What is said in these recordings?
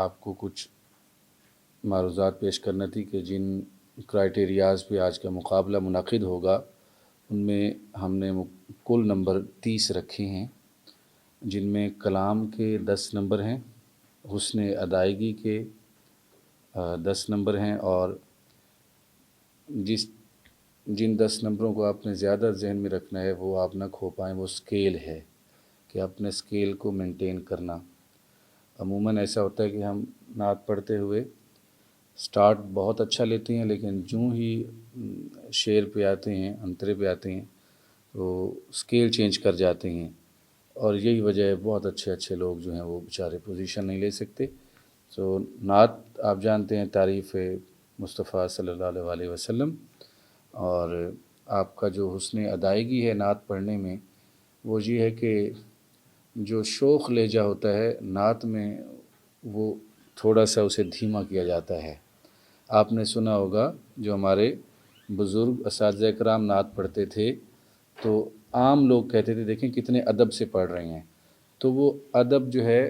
آپ کو کچھ معروضات پیش کرنا تھی کہ جن کرائٹیریاز پہ آج کا مقابلہ منعقد ہوگا ان میں ہم نے کل نمبر 30 رکھے ہیں، جن میں کلام کے 10 نمبر ہیں، حسن ادائیگی کے 10 نمبر ہیں، اور جن 10 نمبروں کو آپ نے زیادہ ذہن میں رکھنا ہے وہ آپ نہ کھو پائیں، وہ سکیل ہے کہ اپنے سکیل کو مینٹین کرنا۔ عموماً ایسا ہوتا ہے کہ ہم نعت پڑھتے ہوئے سٹارٹ بہت اچھا لیتے ہیں، لیکن جوں ہی شعر پہ آتے ہیں، انترے پہ آتے ہیں تو سکیل چینج کر جاتے ہیں، اور یہی وجہ ہے بہت اچھے لوگ جو ہیں وہ بیچارے پوزیشن نہیں لے سکتے۔ سو نعت آپ جانتے ہیں تعریف مصطفیٰ صلی اللہ علیہ وسلم، اور آپ کا جو حسن ادائیگی ہے نعت پڑھنے میں وہ یہ ہے کہ جو شوخ لہجہ ہوتا ہے نعت میں وہ تھوڑا سا اسے دھیما کیا جاتا ہے۔ آپ نے سنا ہوگا جو ہمارے بزرگ اساتذہ کرام نعت پڑھتے تھے تو عام لوگ کہتے تھے دیکھیں کتنے ادب سے پڑھ رہے ہیں، تو وہ ادب جو ہے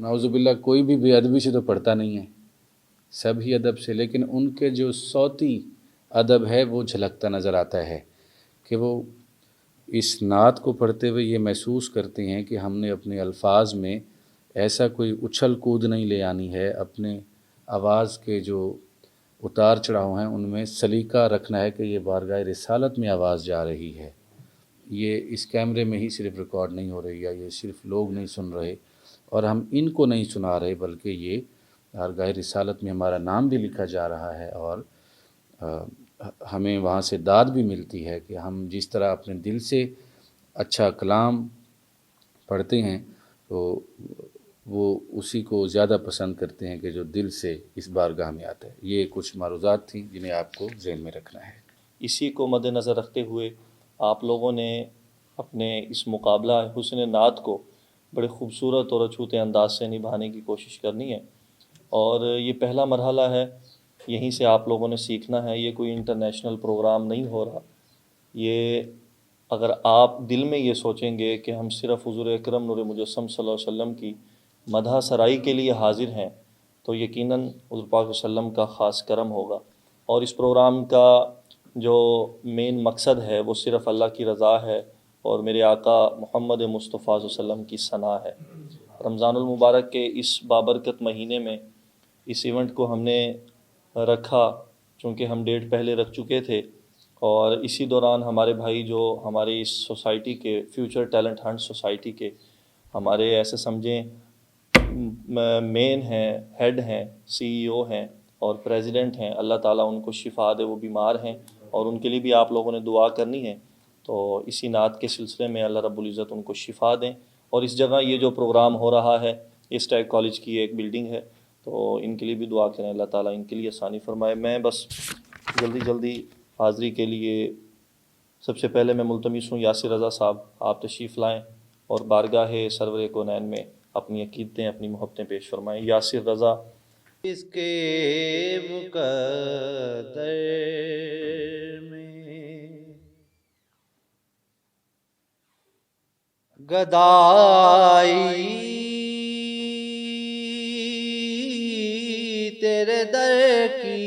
نعوذ باللہ کوئی بھی بے ادبی سے تو پڑھتا نہیں ہے، سب ہی ادب سے، لیکن ان کے جو صوتی ادب ہے وہ جھلکتا نظر آتا ہے کہ وہ اس نعت کو پڑھتے ہوئے یہ محسوس کرتے ہیں کہ ہم نے اپنے الفاظ میں ایسا کوئی اچھل کود نہیں لے آنی ہے، اپنے آواز کے جو اتار چڑھاؤ ہیں ان میں سلیقہ رکھنا ہے کہ یہ بارگاہ رسالت میں آواز جا رہی ہے، یہ اس کیمرے میں ہی صرف ریکارڈ نہیں ہو رہی ہے، یہ صرف لوگ نہیں سن رہے اور ہم ان کو نہیں سنا رہے، بلکہ یہ بارگاہ رسالت میں ہمارا نام بھی لکھا جا رہا ہے، اور ہمیں وہاں سے داد بھی ملتی ہے کہ ہم جس طرح اپنے دل سے اچھا کلام پڑھتے ہیں تو وہ اسی کو زیادہ پسند کرتے ہیں کہ جو دل سے اس بارگاہ میں آتا ہے۔ یہ کچھ معروضات تھیں جنہیں آپ کو ذہن میں رکھنا ہے۔ اسی کو مد نظر رکھتے ہوئے آپ لوگوں نے اپنے اس مقابلہ حسن نعت کو بڑے خوبصورت اور اچھوتے انداز سے نبھانے کی کوشش کرنی ہے، اور یہ پہلا مرحلہ ہے، یہیں سے آپ لوگوں نے سیکھنا ہے، یہ کوئی انٹرنیشنل پروگرام نہیں ہو رہا۔ یہ اگر آپ دل میں یہ سوچیں گے کہ ہم صرف حضور اکرم نور مجسم صلی اللہ علیہ وسلم کی مدح سرائی کے لیے حاضر ہیں تو یقیناً حضور پاک صلی اللہ علیہ وسلم کا خاص کرم ہوگا، اور اس پروگرام کا جو مین مقصد ہے وہ صرف اللہ کی رضا ہے اور میرے آقا محمد مصطفیٰ صلی اللہ علیہ وسلم کی ثنا ہے۔ رمضان المبارک کے اس بابرکت مہینے میں اس ایونٹ کو ہم نے رکھا چونکہ ہم ڈیٹ پہلے رکھ چکے تھے، اور اسی دوران ہمارے بھائی جو ہماری اس سوسائٹی کے فیوچر ٹیلنٹ ہنٹ سوسائٹی کے ہمارے ایسے سمجھیں مین ہیں، ہیڈ ہیں، سی ای او ہیں اور پریزیڈنٹ ہیں، اللہ تعالیٰ ان کو شفا دے، وہ بیمار ہیں اور ان کے لیے بھی آپ لوگوں نے دعا کرنی ہے، تو اسی نعت کے سلسلے میں اللہ رب العزت ان کو شفا دیں۔ اور اس جگہ یہ جو پروگرام ہو رہا ہے اسٹیک کالج کی ایک بلڈنگ ہے، تو ان کے لیے بھی دعا کریں، اللہ تعالیٰ ان کے لیے آسانی فرمائے۔ میں بس جلدی حاضری کے لیے سب سے پہلے میں ملتمس ہوں یاسر رضا صاحب، آپ تشریف لائیں اور بارگاہ سرور کونین میں اپنی عقیدتیں، اپنی محبتیں پیش فرمائیں۔ یاسر رضا۔ اس کے مقدر میں گدائی تیرے در کی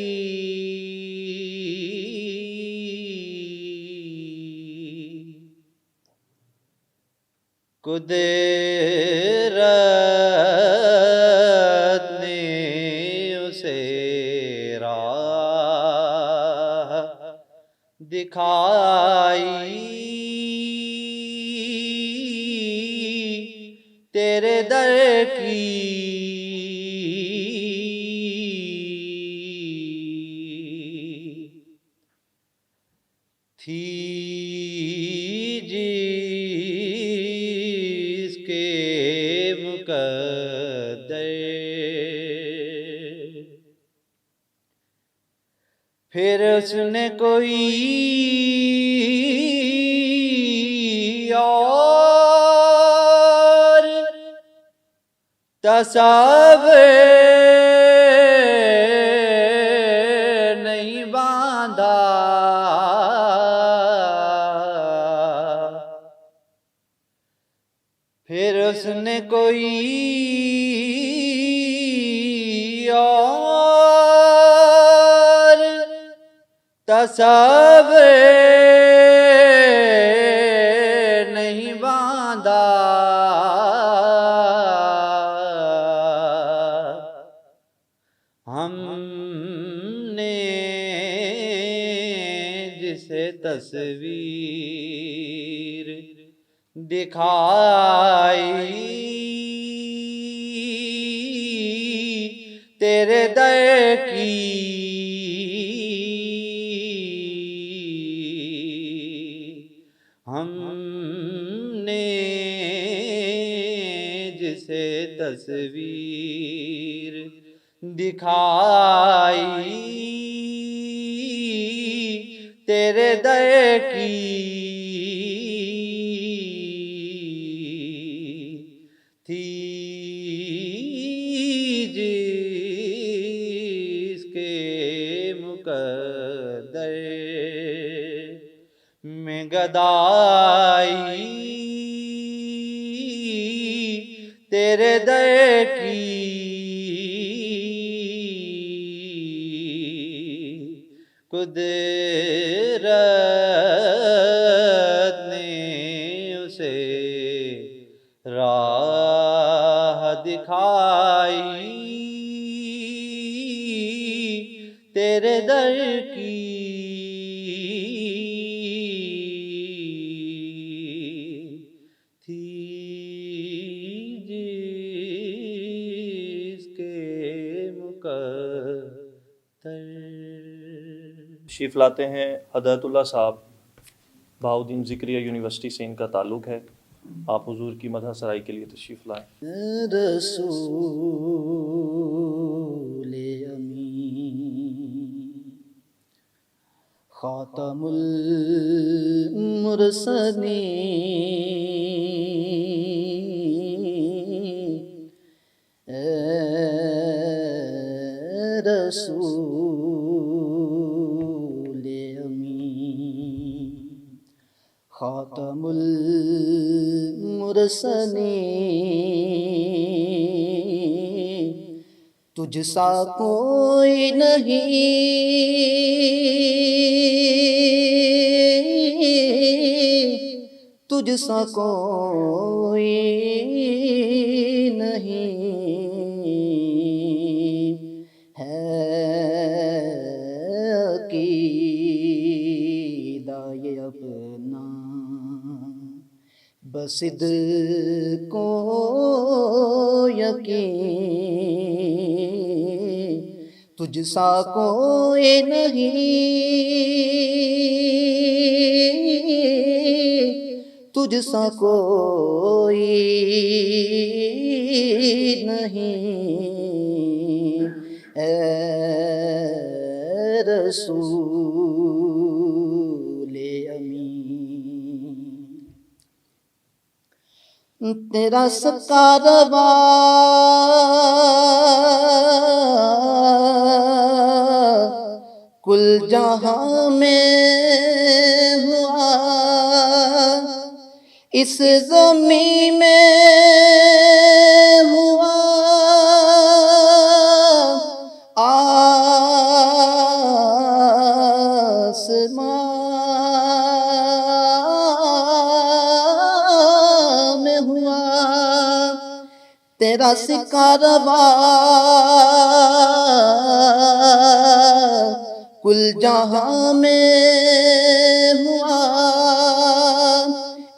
قدرت نے اسے راہ دکھائی تیرے در کی تھی جس کے مقدر، پھر اس نے کوئی اور تصور نہیں باندھا، پھر اس نے کوئی تصور نہیں باندھا ہم نے جسے تصویر دکھائی تیرے در کی ہم نے جسے تصویر دکھائی تیرے در کی تھی جس کے مقدر میں گدائی تیرے در کی قدرت نے اسے راہ دکھائی تیرے در کی تھی جس کے مقدر. تشریف لاتے ہیں ہدایت اللہ صاحب، بہاؤالدین ذکریہ یونیورسٹی سے ان کا تعلق ہے. آپ حضور کی مدح سرائی کے لیے تشریف لائیں. رسول امین خاتم المرسلین رسول امین خاتم المرسلین تجھ سا کوئی نہیں تجھ سا کوئی نہیں ہے عقیدہ یہ اپنا بصدق و یقین تجھ سا کوئی نہیں تجھ سا کوئی نہیں اے رسول امین. تیرا کارواں کل جہاں میں ہوا اس زمین میں ہوا آسمان میں ہوا تیرا کارواں کل جہاں میں ہوا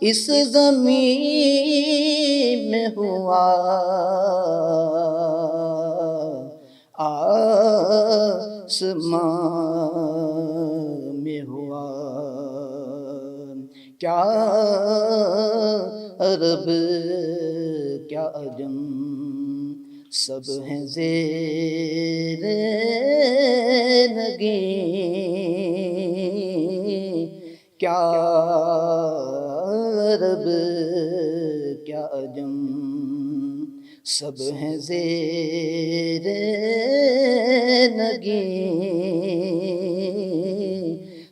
اس زمین میں ہوا آسمان میں ہوا کیا عرب کیا عجم سب ہیں زیر نگیں کیا عرب کیا عجم سب ہیں زیر نگیں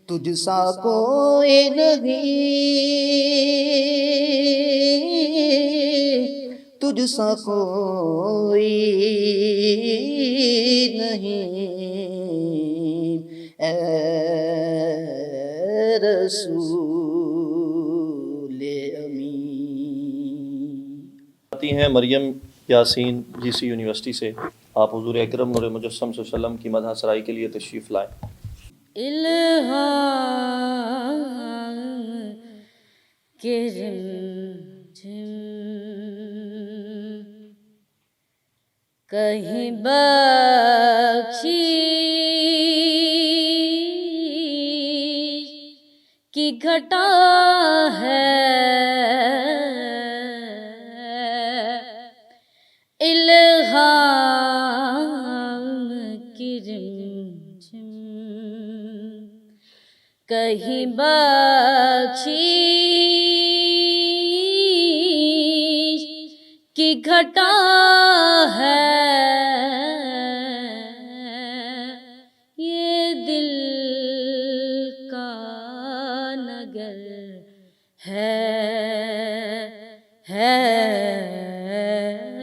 تجھ سا کوئی نہیں تجھ سا کوئی نہیں اے لاتی ہیں مریم یاسین جی سی یونیورسٹی سے. آپ حضور اکرم نور مجسم صلی اللہ علیہ وسلم کی مدح سرائی کے لیے تشریف لائیں. الہام کے رمجھم کہیں بخشش کی گھٹا ہے، الہام کی رمجھم کہیں بخشش کی گھٹا ہے، یہ دل کا نگر ہے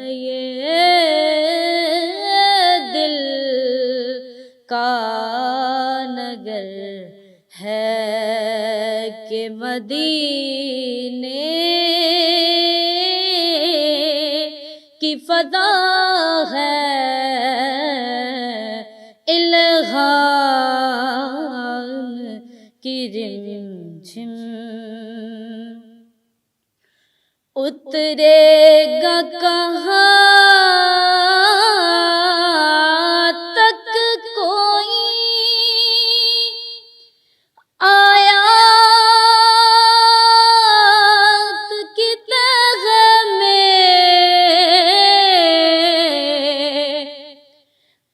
یہ دل کا نگر ہے کہ مدینے کی فضا ہے، الہام کی رمجھم اترے گا کہاں تک کوئی آیات کی تہ میں،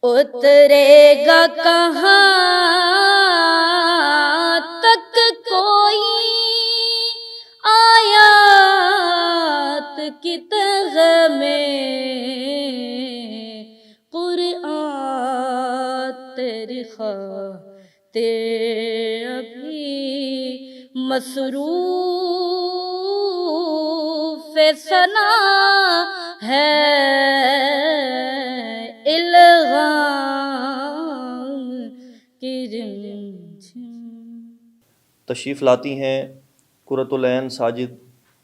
اترے گا کہاں تک کوئی آیات کی تہ میں، قرآن تیری خاطر ابھی مصروف ثنا ہے، الہام کی رمجھم. تشریف لاتی ہیں قرۃ العین ساجد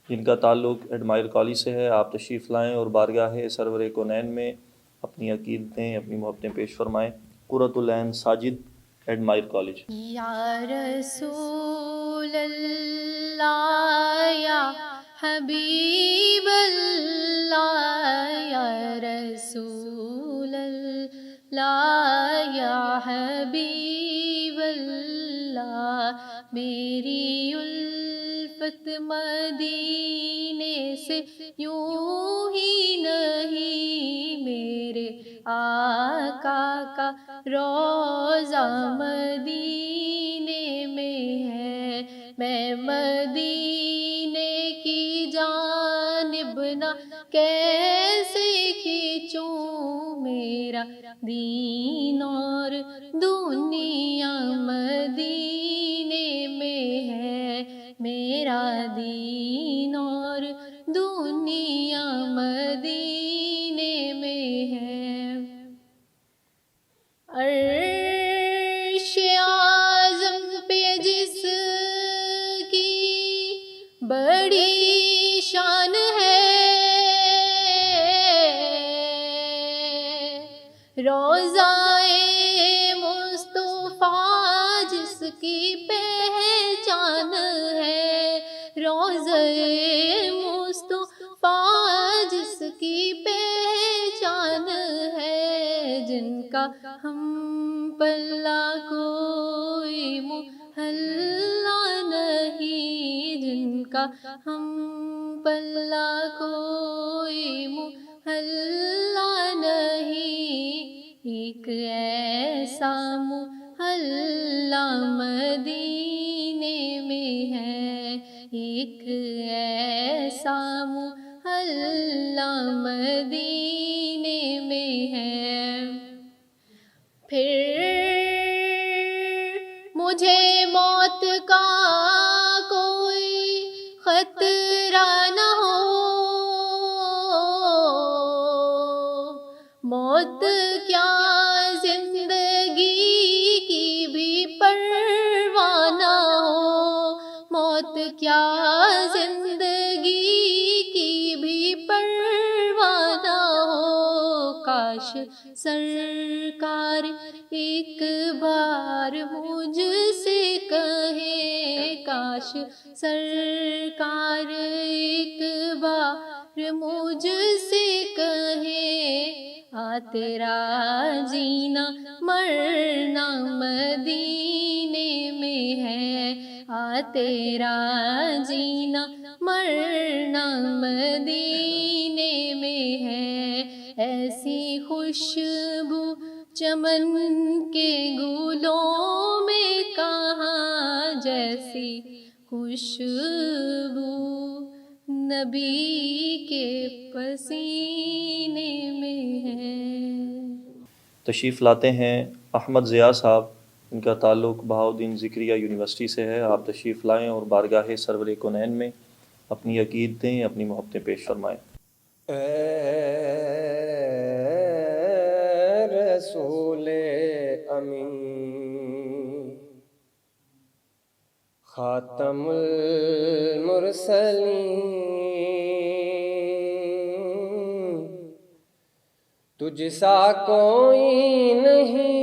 جن کا تعلق ایڈمائر کالج سے ہے. آپ تشریف لائیں اور بارگاہ سرور کونین میں اپنی عقیدتیں اپنی محبتیں پیش فرمائیں. قرۃ العین ساجد ایڈمائر کالج. یا رسول اللہ یا حبیب اللہ، یا رسول اللہ یا حبیب اللہ، میری الفت مدینے سے یوں ہی نہیں، میرے آقا کا روضہ مدینے میں ہے، میں مدینے کی جانب نہ کیسے کھینچوں، میرا دین اور دنیا مدینے میں ہے، میرا دین اور دنیا مدینے میں ہے. عرش اعظم پہ جس کی بڑی شان ہے، روضہ مصطفیٰ جس کی پہچان ہے، روضہ مصطفیٰ جس کی پہچان ہے، جن کا ہم پلہ کوئی محلہ نہیں، جن کا ہم پلہ کوئی محلہ نہیں، ایک ایسا محلہ مدینے میں ہے، ایک ایسا محلہ مدینے میں ہے. پھر مجھے موت کا کوئی خطرہ نہ ہو، موت کیا زندگی کی بھی پرواہ نہ ہو، موت کیا زندگی کی بھی پرواہ کاش سرکار ایک بار مجھ سے کہیں، کاش سرکار ایک بار مجھ سے کہیں، آ تیرا جینا مرنا مدینے میں ہے، آ تیرا جینا مرنا مدینے میں ہے، ایسی خوشبو چمن کے گلوں میں کہاں، جیسی خوشبو نبی کے پسینے میں ہے۔ تشریف لاتے ہیں احمد ضیاء صاحب، ان کا تعلق بہاؤالدین ذکریہ یونیورسٹی سے ہے۔ آپ تشریف لائیں اور بارگاہ سرور کونین میں اپنی عقیدتیں، اپنی محبتیں پیش فرمائیں۔ اے رسول امین، خاتم المرسلین، تجھ سا کوئی نہیں،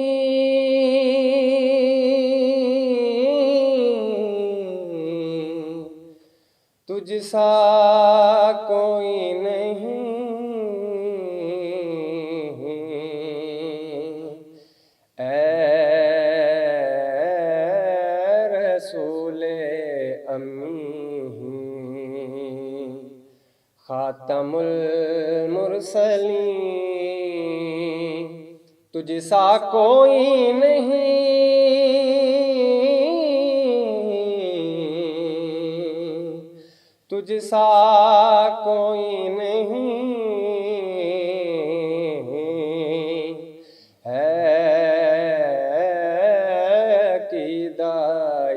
تجھ سا کوئی نہیں، اے رسول امین، خاتم المرسلین، تجھ سا کوئی نہیں، تجھ سا کوئی نہیں، ہے عقیدہ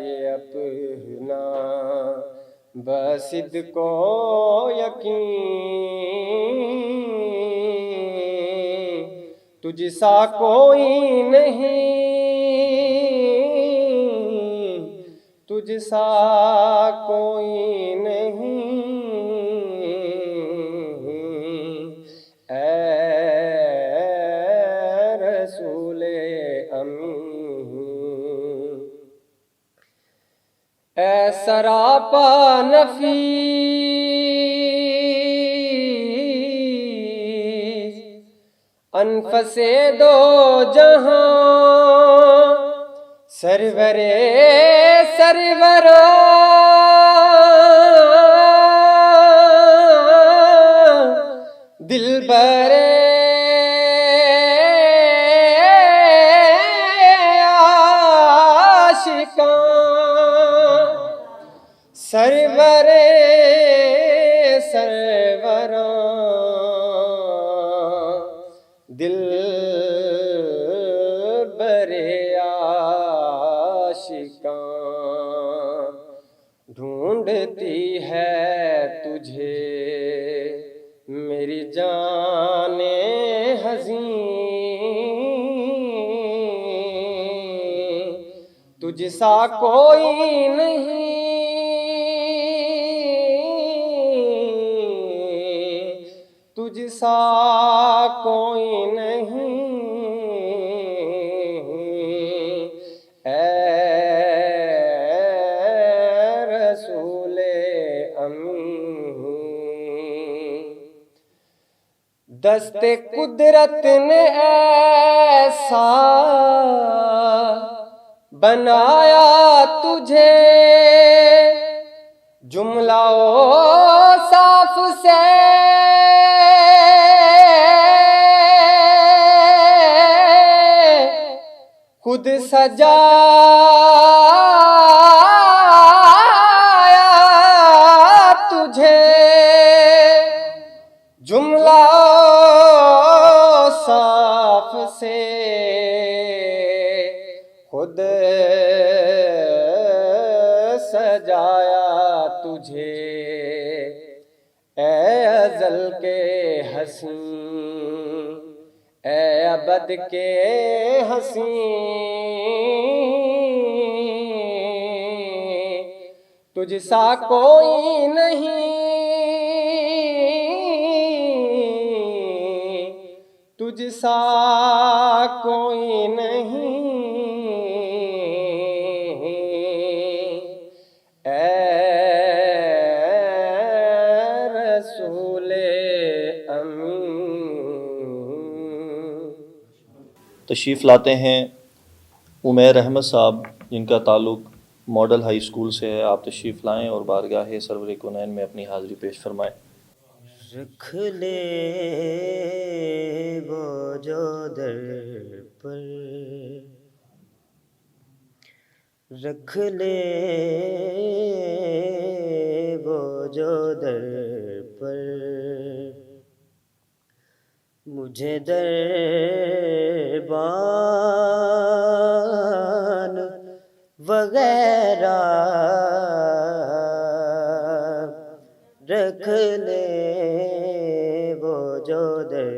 یہ اپنا بصدق و یقین، تجھ سا کوئی نہیں، تجھ سا کوئی نہیں، اے رسول امین، اے سراپا نفیس انفس دو جہاں، سرور سروراں، دلبر عاشقاں، سرور سروراں، دلبر عاشقاں، ڈھونڈتی ہے تجھے میری جان حزین، تجھ سا کوئی نہیں، تجھ سا کوئی نہیں، اے رسول امین، دست قدرت نے ایسا بنایا تجھے، جملہ صاف سے خود سجایا تجھے، جملہ صاف سے خود سجایا تجھے، اے ازل کے حسین، اے ابد کے حسین، تجھ سا کوئی نہیں، تجھ سا کوئی نہیں اے رسول امین. تشریف لاتے ہیں عمیر احمد صاحب، جن کا تعلق ماڈل ہائی اسکول سے ہے. آپ تشریف لائیں اور بارگاہ سرور کونین میں اپنی حاضری پیش فرمائیں. رکھ لے وہ جو در پر، رکھ لے وہ جو در پر، مجھے دربان وغیرہ رکھ لے وہ جو در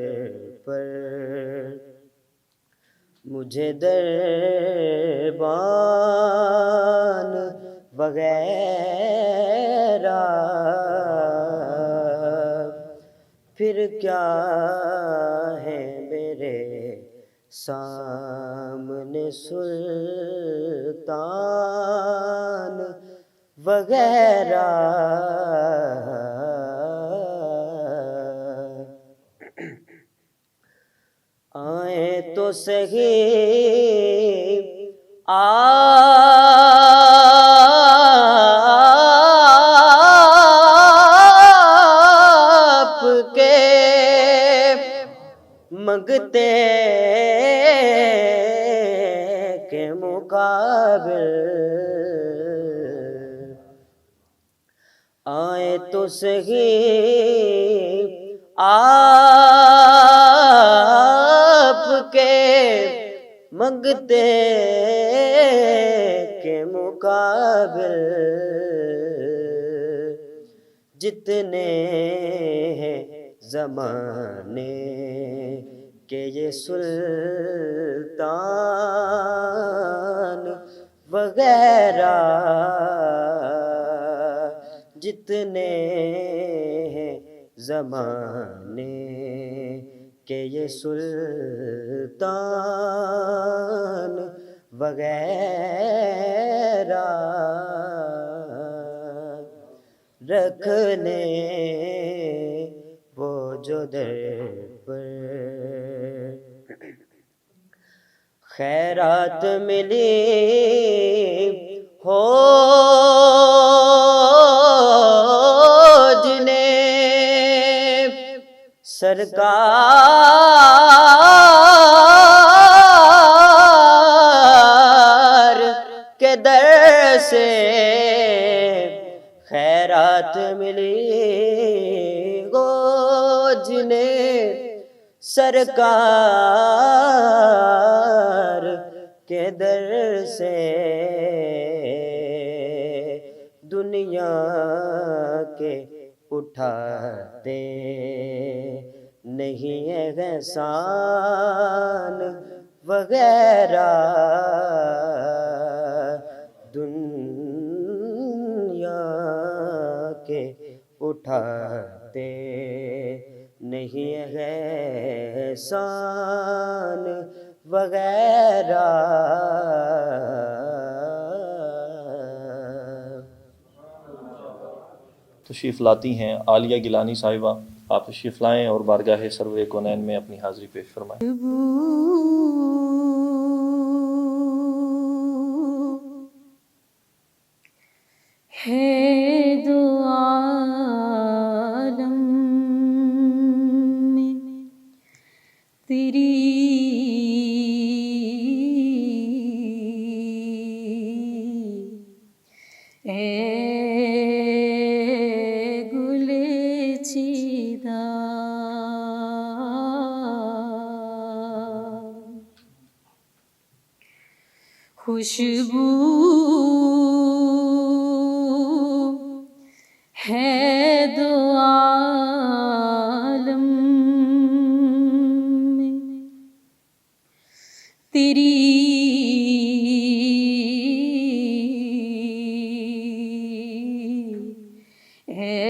پر، مجھے دربان وغیرہ پھر کیا ہے میرے سامنے سلطان وغیرہ. آئیں تو سہی آپ کے منگتے کے مقابل، آئیں تو سہی آپ کے منگتے کے مقابل، جتنے ہیں زمانے کے یہ سلطان وغیرہ، جتنے ہیں زمانے کے یہ سلطان وغیرہ، رکھ لے وہ جو در پر. خیرات ملی ہو جنہیں سرکار کے در سے، خیرات ملی ہو جنہیں سرکار کے در سے، دنیا کے اٹھاتے نہیں ہے احسان وغیرہ، دنیا کے اٹھاتے نہیں ہے احسان وغیرہ. تشریف لاتی ہیں عالیہ گیلانی صاحبہ. آپ تشریف لائیں اور بارگاہ سرور کونین میں اپنی حاضری پیش فرمائیں. ہے دو عالم میں تیری اے گل چیدہ، خوشبو ہے دو عالم میں تیری اے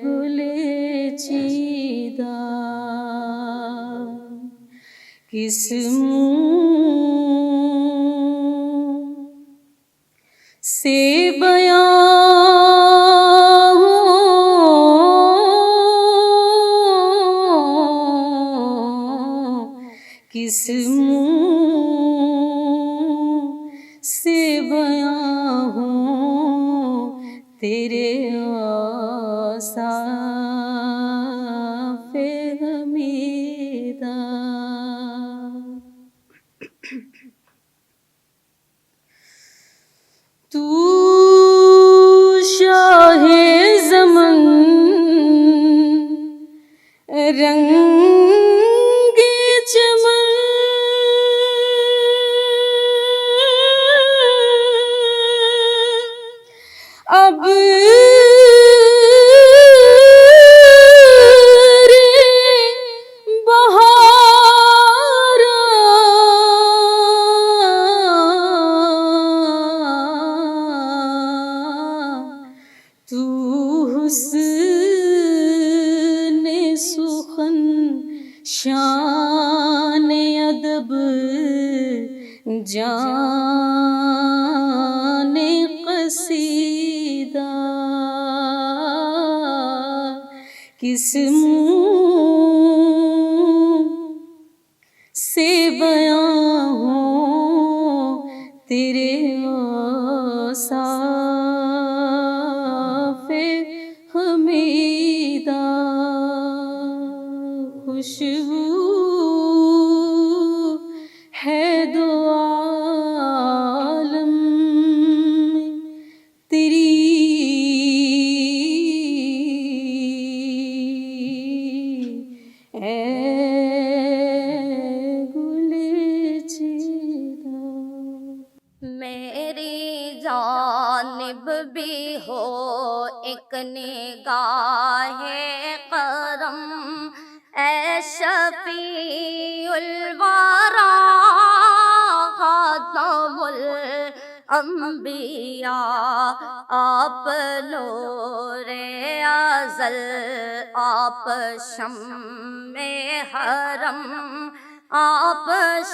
گل چیدہ، کشیدہ کس منہ سے بیان کس منہ سے بیان ہوں تیرے اوصاف حمیدہ. تو شاہ زمن رنگ چمن اب تو حسن سخن شان ادب جان قصیدہ کس منہ سے بیان ہوں تیرے اوصاف حمیدہ. خوشبو ہے دو عالم تیری اے گل چیدہ. میری جانب بھی ہو ایک نگاہ کرم اے شفیع الورا خاتم الانبیاء. آپ نور ازل آپ شمع حرم آپ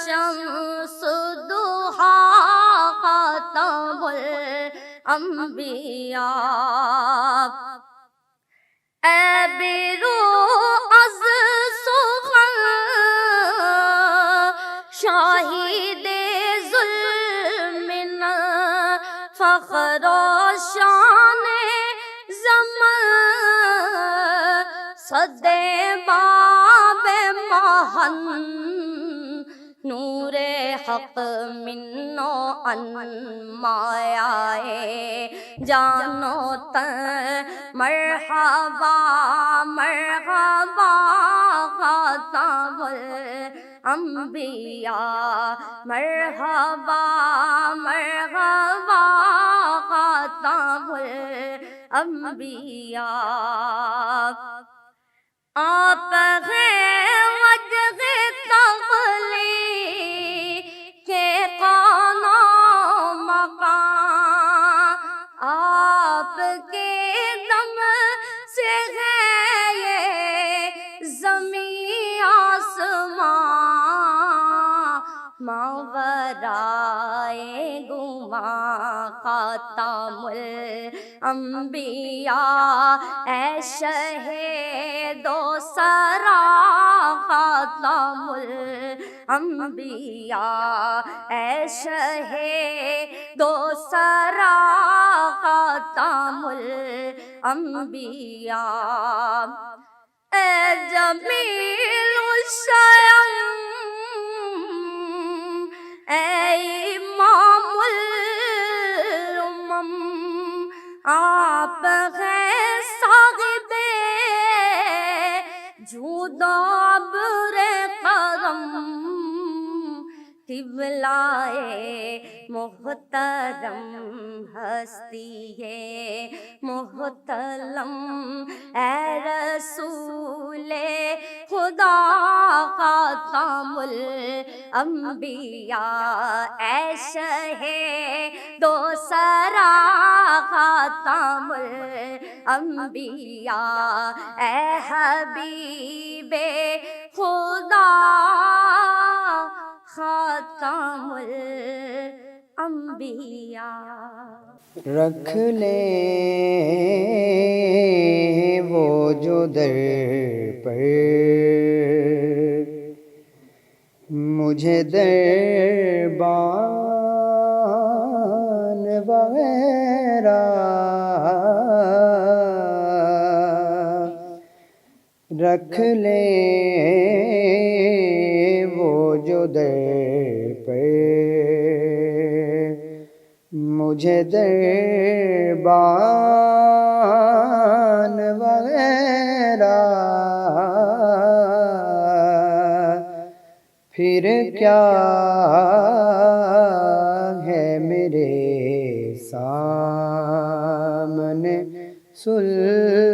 شمس ضحا خاتم الانبیاء. اے بیرو از سخن شاہد ظلم فخر و شان زمن صد باب مہن نور حق من و ان مایائے جانو تن مرحبا مرحبا خاتم الانبیاء. مرحبا مرحبا خاتم الانبیاء. آپ ہیں وجہ تخلیق کے قانون مقام. آپ کے دم سے ہے یہ زمین آسمان ماورائے گماں خاتم الانبیاء. اے شہید و سرا خاتم الانبیاء. اے شہید و سرا خاتم الانبیاء. اے جمیل الشیم اے امام الامم. آپ ہیں صاحب جود و عبر کرم قبلائے محترم ہستی محتلم اے رسول خدا خاتم الانبیاء اے شہ دو سرا خاتم الانبیاء اے حبیب خدا خاتم الانبیاء. رکھ لیں وہ جو در پر مجھے دربان وغیرہ، رکھ لیں وہ جو در پر مجھے دربان وغیرہ، پھر کیا ہے میرے سامنے سلطان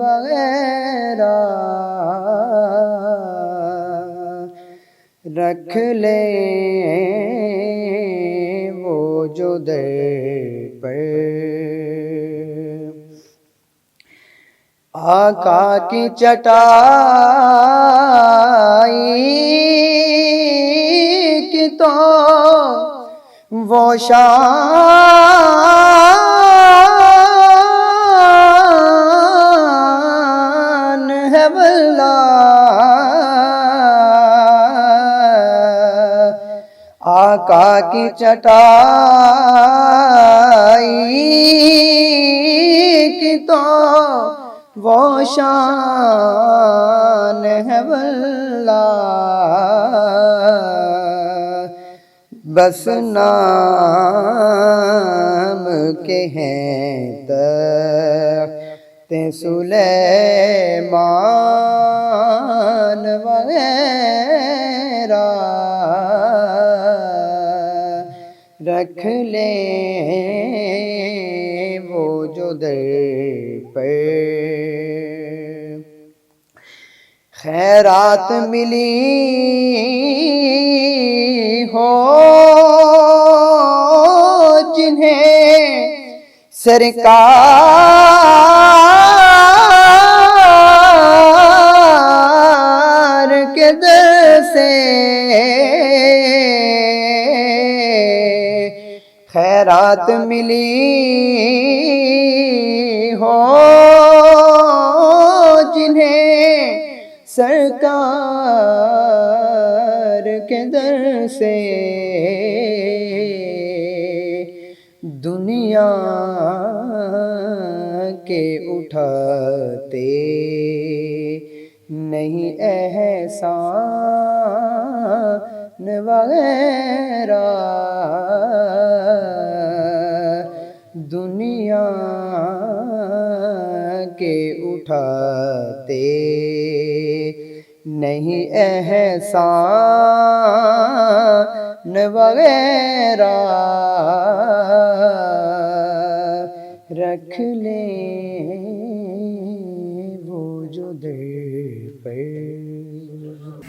وغیرہ، رکھ لیں وہ جو در پر آقا کی چٹائی کی تو وہ شان ہے واللہ، آقا کی چٹائی کی تو وہ شان ہے واللہ، بس نام کے ہیں تخت سلیمان وغیرہ، رکھ لیں وہ جو در پر خیرات ملی ہو جنہیں سرکار کے در سے خیرات ملی ہو جنہیں سرکار کے در سے، دنیا کے اٹھاتے نہیں احسان وغیرہ، دنیا کے اٹھاتے نہیں احسان وغیرہ، رکھ لیں وہ جو در پر.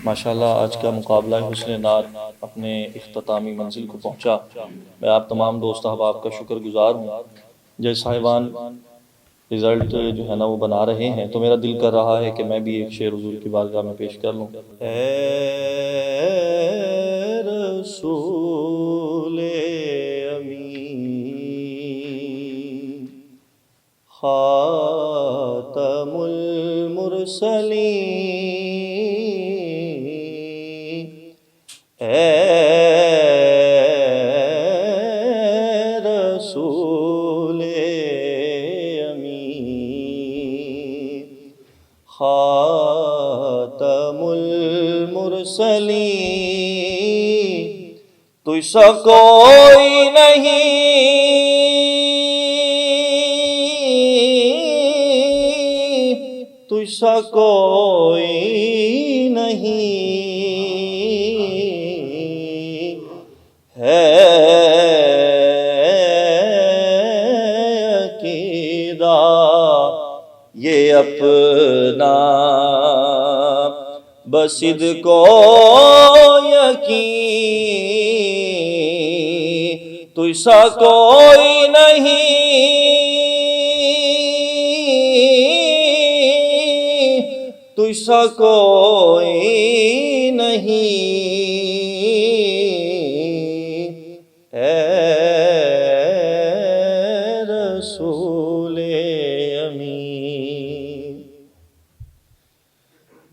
ماشاءاللہ آج کا مقابلہ حسن نعت اپنے اختتامی منزل کو پہنچا. میں آپ تمام دوست احباب کا شکر گزار ہوں. جج صاحبان رزلٹ جو ہے نا وہ بنا رہے ہیں، تو میرا دل کر رہا ہے کہ میں بھی ایک شعر حضور کی بارگاہ میں پیش کر لوں. اے رسول امین خاتم المرسلین، اے رسول امین خاتم المرسلین، تجھ سا کوئی نہیں تجھ سا کوئی نہیں ہے عقیدہ یہ اپنا بصد کو یقین تجھ سا کوئی نہیں تجھ سا کوئی نہیں اے رسول امین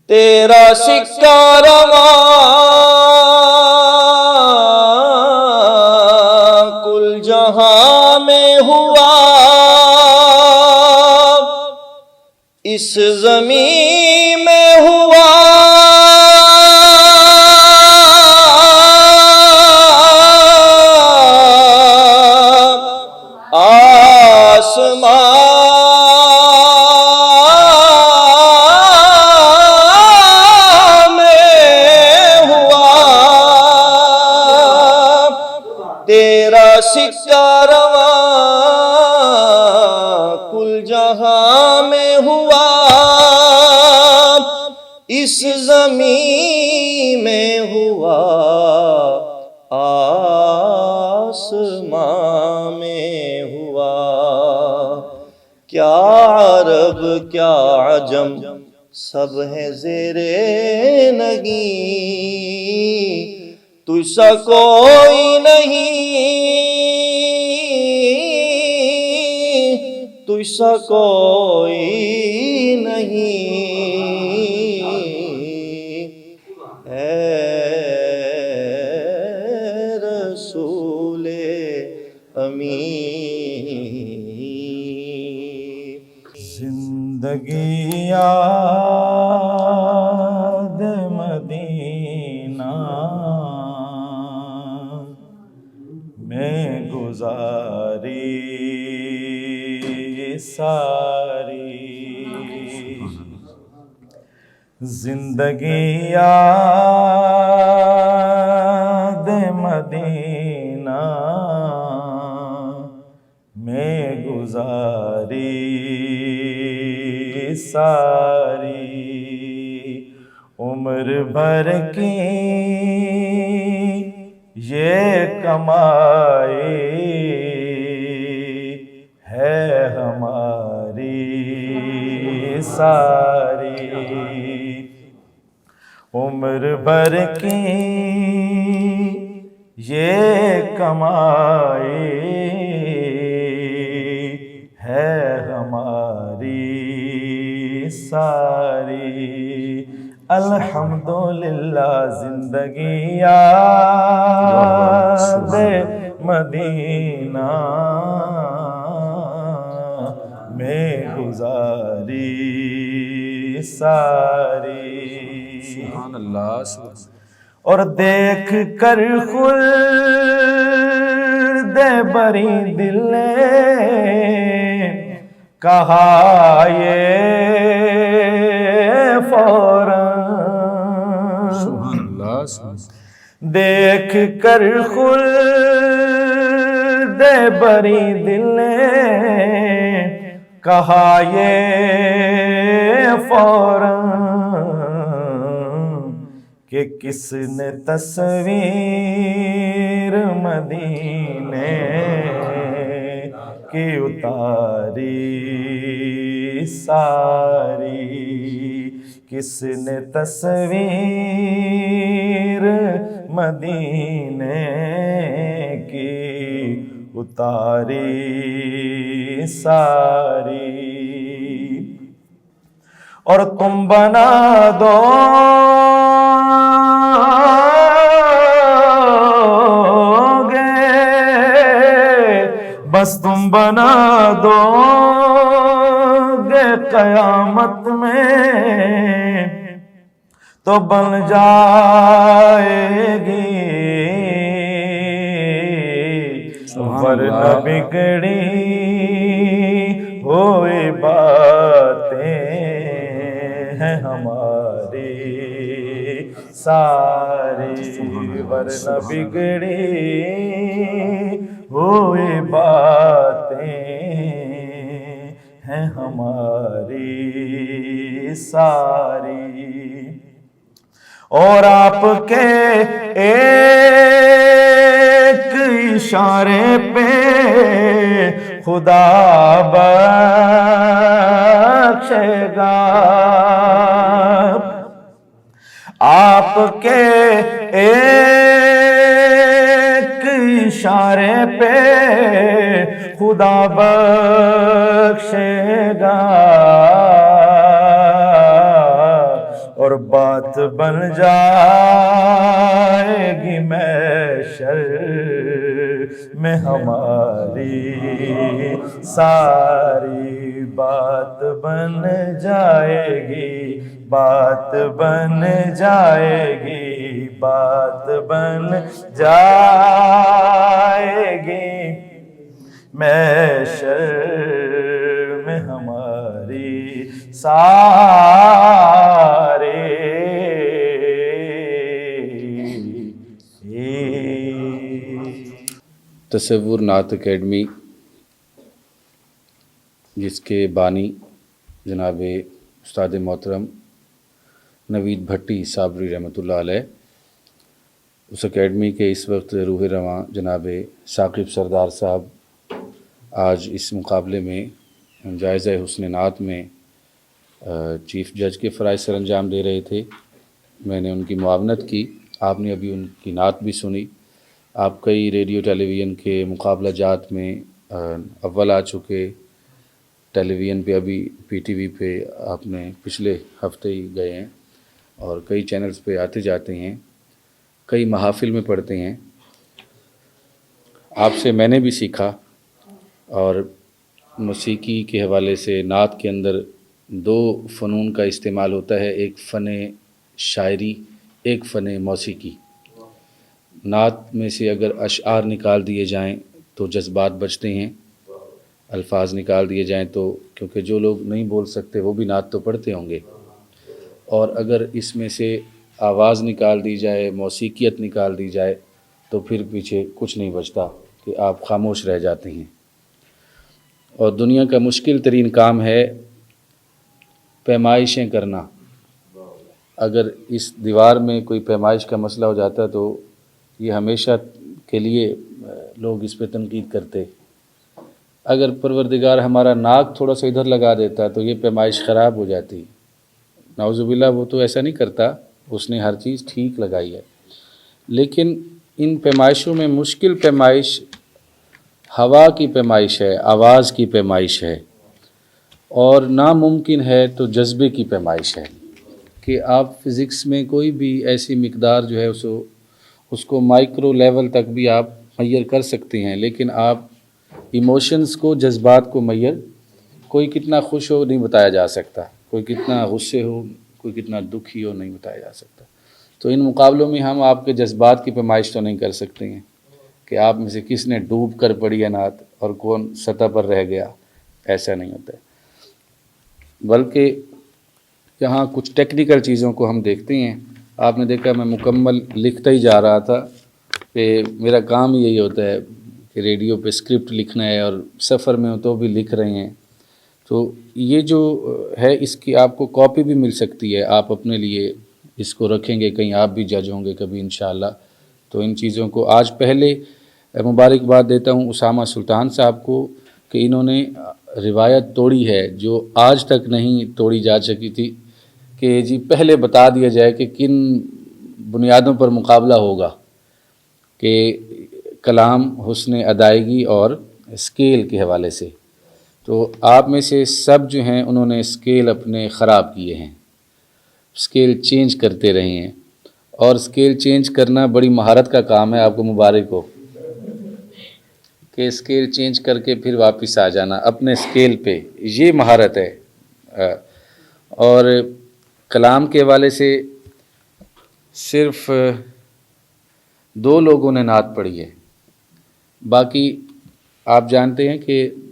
تیرا سکہ رواں کل جہاں میں ہوا اس زمین میں ہوا آسمان میں ہوا تیرا سکہ رواں کل جہاں میں ہوا اس زمین میں ہوا آسمان میں ہوا کیا عرب کیا عجم سب ہیں زیر نگیں تجھ سا کوئی نہیں تجھ سا کوئی نہیں اے رسول امین زندگی یاد مدینہ میں گزاری ساری زندگی یاد مدینہ میں گزاری ساری عمر بھر کی یہ کمائی ہے ہماری ساری عمر بھر کی یہ کمائی ہے ہماری ساری الحمدللہ زندگی یاد مدینہ میں گزاری ساری سبحان اللہ اور دیکھ کر خلد بری دل نے کہا یہ فوراً سبحان اللہ دیکھ کر خلد بری دل نے کہا یہ فوراً کہ کس نے تصویر مدینے کی اتاری ساری کس نے تصویر مدینے کی اتاری ساری اور تم بنا دو بس تم بنا دو گے قیامت میں تو بن جائے گی ورنہ بگڑی ہوئی باتیں ہیں ہماری ساری، ورنہ بگڑی ہوئی باتیں ہیں ہماری ساری، اور آپ کے ایک اشارے پہ خدا بخشے گا، آپ کے ایک اشارے پہ خدا بخشے گا، اور بات بن جائے گی محشر میں ہماری ساری، بات بن جائے گی، بات بن جائے گی، بات بن جائے گی محشر میں ہماری ساری۔ تصور نعت اکیڈمی، جس کے بانی جناب استاد محترم نوید بھٹی صابری رحمۃ اللہ علیہ، اس اکیڈمی کے اس وقت روح رواں جناب ثاقب سردار صاحب آج اس مقابلے میں جائزہ حسن نعت میں چیف جج کے فرائض سر انجام دے رہے تھے۔ میں نے ان کی معاونت کی، آپ نے ابھی ان کی نعت بھی سنی۔ آپ کئی ریڈیو ٹیلی ویژن کے مقابلہ جات میں اول آ چکے، ٹیلی ویژن پہ ابھی پی ٹی وی پہ آپ نے پچھلے ہفتے ہی گئے ہیں، اور کئی چینلز پہ آتے جاتے ہیں، کئی محافل میں پڑھتے ہیں۔ آپ سے میں نے بھی سیکھا، اور موسیقی کے حوالے سے نعت کے اندر دو فنون کا استعمال ہوتا ہے، ایک فن شاعری، ایک فن موسیقی۔ نعت میں سے اگر اشعار نکال دیے جائیں تو جذبات بچتے ہیں، الفاظ نکال دیے جائیں تو، کیونکہ جو لوگ نہیں بول سکتے وہ بھی نعت تو پڑھتے ہوں گے، اور اگر اس میں سے آواز نکال دی جائے، موسیقیت نکال دی جائے تو پھر پیچھے کچھ نہیں بچتا کہ آپ خاموش رہ جاتے ہیں۔ اور دنیا کا مشکل ترین کام ہے پیمائشیں کرنا۔ اگر اس دیوار میں کوئی پیمائش کا مسئلہ ہو جاتا تو یہ ہمیشہ کے لیے لوگ اس پہ تنقید کرتے۔ اگر پروردگار ہمارا ناک تھوڑا سا ادھر لگا دیتا تو یہ پیمائش خراب ہو جاتی۔ نعوذ باللہ، وہ تو ایسا نہیں کرتا، اس نے ہر چیز ٹھیک لگائی ہے۔ لیکن ان پیمائشوں میں مشکل پیمائش ہوا کی پیمائش ہے، آواز کی پیمائش ہے، اور ناممکن ہے تو جذبے کی پیمائش ہے کہ آپ فزکس میں کوئی بھی ایسی مقدار جو ہے اس کو مائکرو لیول تک بھی آپ میئر کر سکتے ہیں، لیکن آپ ایموشنز کو، جذبات کو میئر، کوئی کتنا خوش ہو نہیں بتایا جا سکتا، کوئی کتنا غصے ہو، کوئی کتنا دکھی ہو نہیں بتایا جا سکتا۔ تو ان مقابلوں میں ہم آپ کے جذبات کی پیمائش تو نہیں کر سکتے ہیں کہ آپ میں سے کس نے ڈوب کر پڑھی ہے نعت اور کون سطح پر رہ گیا، ایسا نہیں ہوتا ہے۔ بلکہ یہاں کچھ ٹیکنیکل چیزوں کو ہم دیکھتے ہیں۔ آپ نے دیکھا میں مکمل لکھتا ہی جا رہا تھا کہ میرا کام یہی ہوتا ہے کہ ریڈیو پہ اسکرپٹ لکھنا ہے، اور سفر میں ہو تو بھی لکھ رہے ہیں۔ تو یہ جو ہے اس کی آپ کو کاپی بھی مل سکتی ہے، آپ اپنے لیے اس کو رکھیں گے، کہیں آپ بھی جج ہوں گے کبھی انشاءاللہ۔ تو ان چیزوں کو آج پہلے مبارکباد دیتا ہوں اسامہ سلطان صاحب کو کہ انہوں نے روایت توڑی ہے جو آج تک نہیں توڑی جا سکی تھی، کہ جی پہلے بتا دیا جائے کہ کن بنیادوں پر مقابلہ ہوگا، کہ کلام، حسن ادائیگی اور اسکیل کے حوالے سے۔ تو آپ میں سے سب جو ہیں انہوں نے اسکیل اپنے خراب کیے ہیں، اسکیل چینج کرتے رہے ہیں، اور اسکیل چینج کرنا بڑی مہارت کا کام ہے۔ آپ کو مبارک ہو کہ اسکیل چینج کر کے پھر واپس آ جانا اپنے اسکیل پہ، یہ مہارت ہے۔ اور کلام کے حوالے سے صرف 2 لوگوں نے نعت پڑھی ہے، باقی آپ جانتے ہیں کہ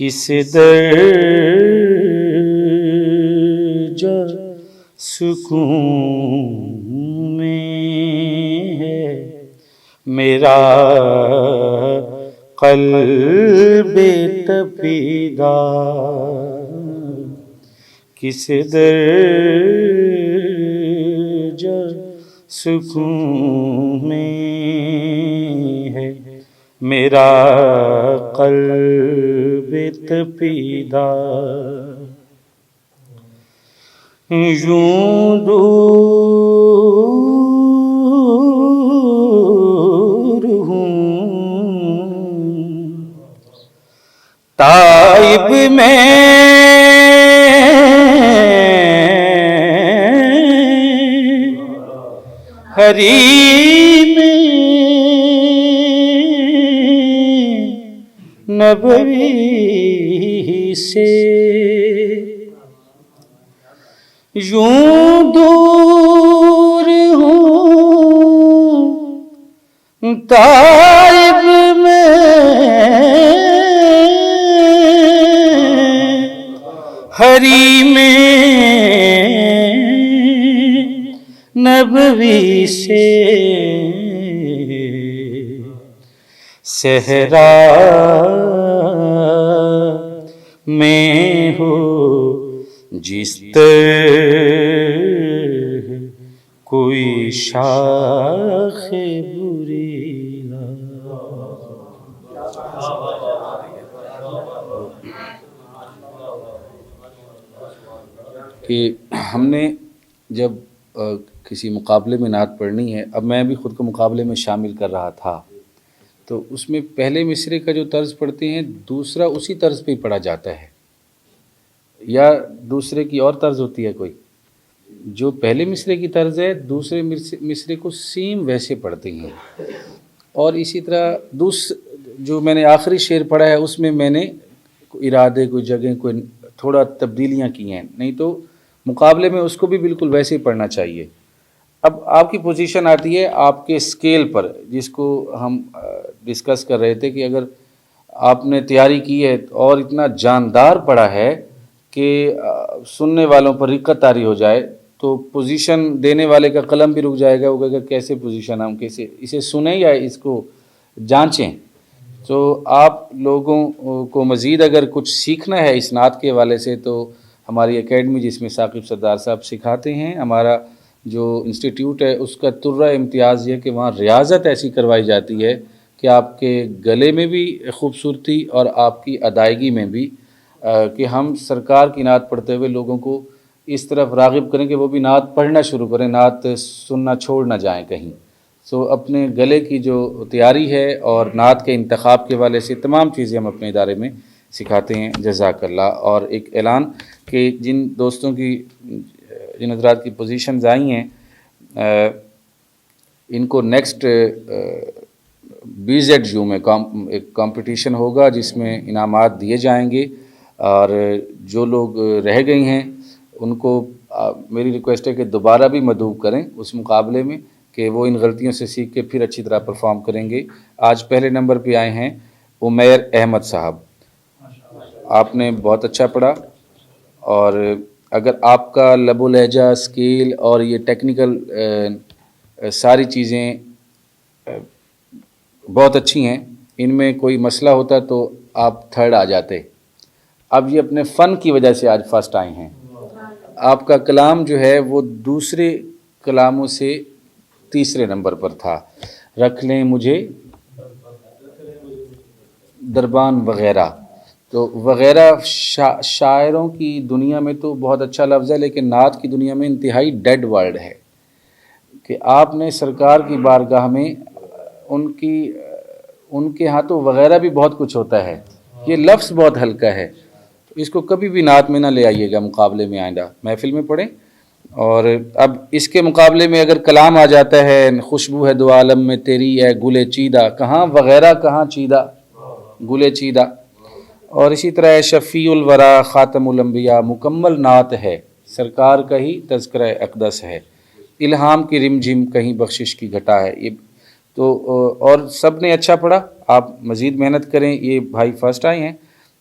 کس درجہ سکون میں ہے میرا قلب تپیدہ، کس درجہ سکون میں ہے میرا قلب تپیدہ، یوں دور ہوں طائب میں حریم نبوی سے، یوں دور ہوں طائب میں حریم نبوی سے، صحرا میں ہو جس طرح کوئی شاخ بریلا۔ کہ ہم نے جب کسی مقابلے میں نعت پڑھنی ہے، اب میں بھی خود کو مقابلے میں شامل کر رہا تھا، تو اس میں پہلے مصرعے کا جو طرز پڑھتے ہیں دوسرا اسی طرز پہ ہی پڑھا جاتا ہے، یا دوسرے کی اور طرز ہوتی ہے کوئی؟ جو پہلے مصرعے کی طرز ہے دوسرے مصرعے کو سیم ویسے پڑھتے ہیں، اور اسی طرح جو میں نے آخری شعر پڑھا ہے اس میں نے ارادے کوئی جگہ کوئی تھوڑا تبدیلیاں کی ہیں، نہیں تو مقابلے میں اس کو بھی بالکل ویسے ہی پڑھنا چاہیے۔ اب آپ کی پوزیشن آتی ہے آپ کے اسکیل پر، جس کو ہم ڈسکس کر رہے تھے کہ اگر آپ نے تیاری کی ہے اور اتنا جاندار پڑھا ہے کہ سننے والوں پر رقت طاری ہو جائے، تو پوزیشن دینے والے کا قلم بھی رک جائے گا، وہ کہے گا کیسے پوزیشن ہم کیسے اسے سنیں یا اس کو جانچیں۔ تو آپ لوگوں کو مزید اگر کچھ سیکھنا ہے اس نعت کے حوالے سے تو ہماری اکیڈمی جس میں ثاقب سردار صاحب سکھاتے ہیں، ہمارا جو انسٹیٹیوٹ ہے اس کا ترہ امتیاز یہ کہ وہاں ریاضت ایسی کروائی جاتی ہے کہ آپ کے گلے میں بھی خوبصورتی اور آپ کی ادائیگی میں بھی، کہ ہم سرکار کی نعت پڑھتے ہوئے لوگوں کو اس طرف راغب کریں کہ وہ بھی نعت پڑھنا شروع کریں، نعت سننا چھوڑ نہ جائیں کہیں۔ سو اپنے گلے کی جو تیاری ہے اور نعت کے انتخاب کے حوالے سے تمام چیزیں ہم اپنے ادارے میں سکھاتے ہیں، جزاک اللہ۔ اور ایک اعلان کہ جن دوستوں کی جن حضرات کی پوزیشنز آئی ہیں ان کو نیکسٹ BZU میں ایک کمپٹیشن ہوگا جس میں انعامات دیے جائیں گے، اور جو لوگ رہ گئی ہیں ان کو میری ریکویسٹ ہے کہ دوبارہ بھی مدعو کریں اس مقابلے میں، کہ وہ ان غلطیوں سے سیکھ کے پھر اچھی طرح پرفارم کریں گے۔ آج پہلے نمبر پہ آئے ہیں عمیر احمد صاحب، آپ نے بہت اچھا پڑھا، اور اگر آپ کا لب و لہجہ، اسکیل اور یہ ٹیکنیکل ساری چیزیں بہت اچھی ہیں، ان میں کوئی مسئلہ ہوتا تو آپ تھرڈ آ جاتے۔ اب یہ اپنے فن کی وجہ سے آج فرسٹ آئے ہیں۔ آپ کا کلام جو ہے وہ دوسرے کلاموں سے تیسرے نمبر پر تھا، رکھ لیں مجھے دربان وغیرہ، تو وغیرہ شاعروں کی دنیا میں تو بہت اچھا لفظ ہے، لیکن نعت کی دنیا میں انتہائی ڈیڈ ورڈ ہے، کہ آپ نے سرکار کی بارگاہ میں ان کے ہاں تو وغیرہ بھی بہت کچھ ہوتا ہے، یہ لفظ بہت ہلکا ہے، تو اس کو کبھی بھی نعت میں نہ لے آئیے گا، مقابلے میں آئندہ محفل میں پڑھیں۔ اور اب اس کے مقابلے میں اگر کلام آ جاتا ہے خوشبو ہے دو عالم میں تیری ہے گلے چیدہ، کہاں وغیرہ کہاں چیدہ، گلے چیدہ۔ اور اسی طرح شفیع الورا خاتم الانبیاء مکمل نعت ہے، سرکار کا ہی تذکرہ اقدس ہے، الہام کی رم جھم کہیں بخشش کی گھٹا ہے، یہ تو اور سب نے اچھا پڑھا، آپ مزید محنت کریں، یہ بھائی فرسٹ آئے ہیں،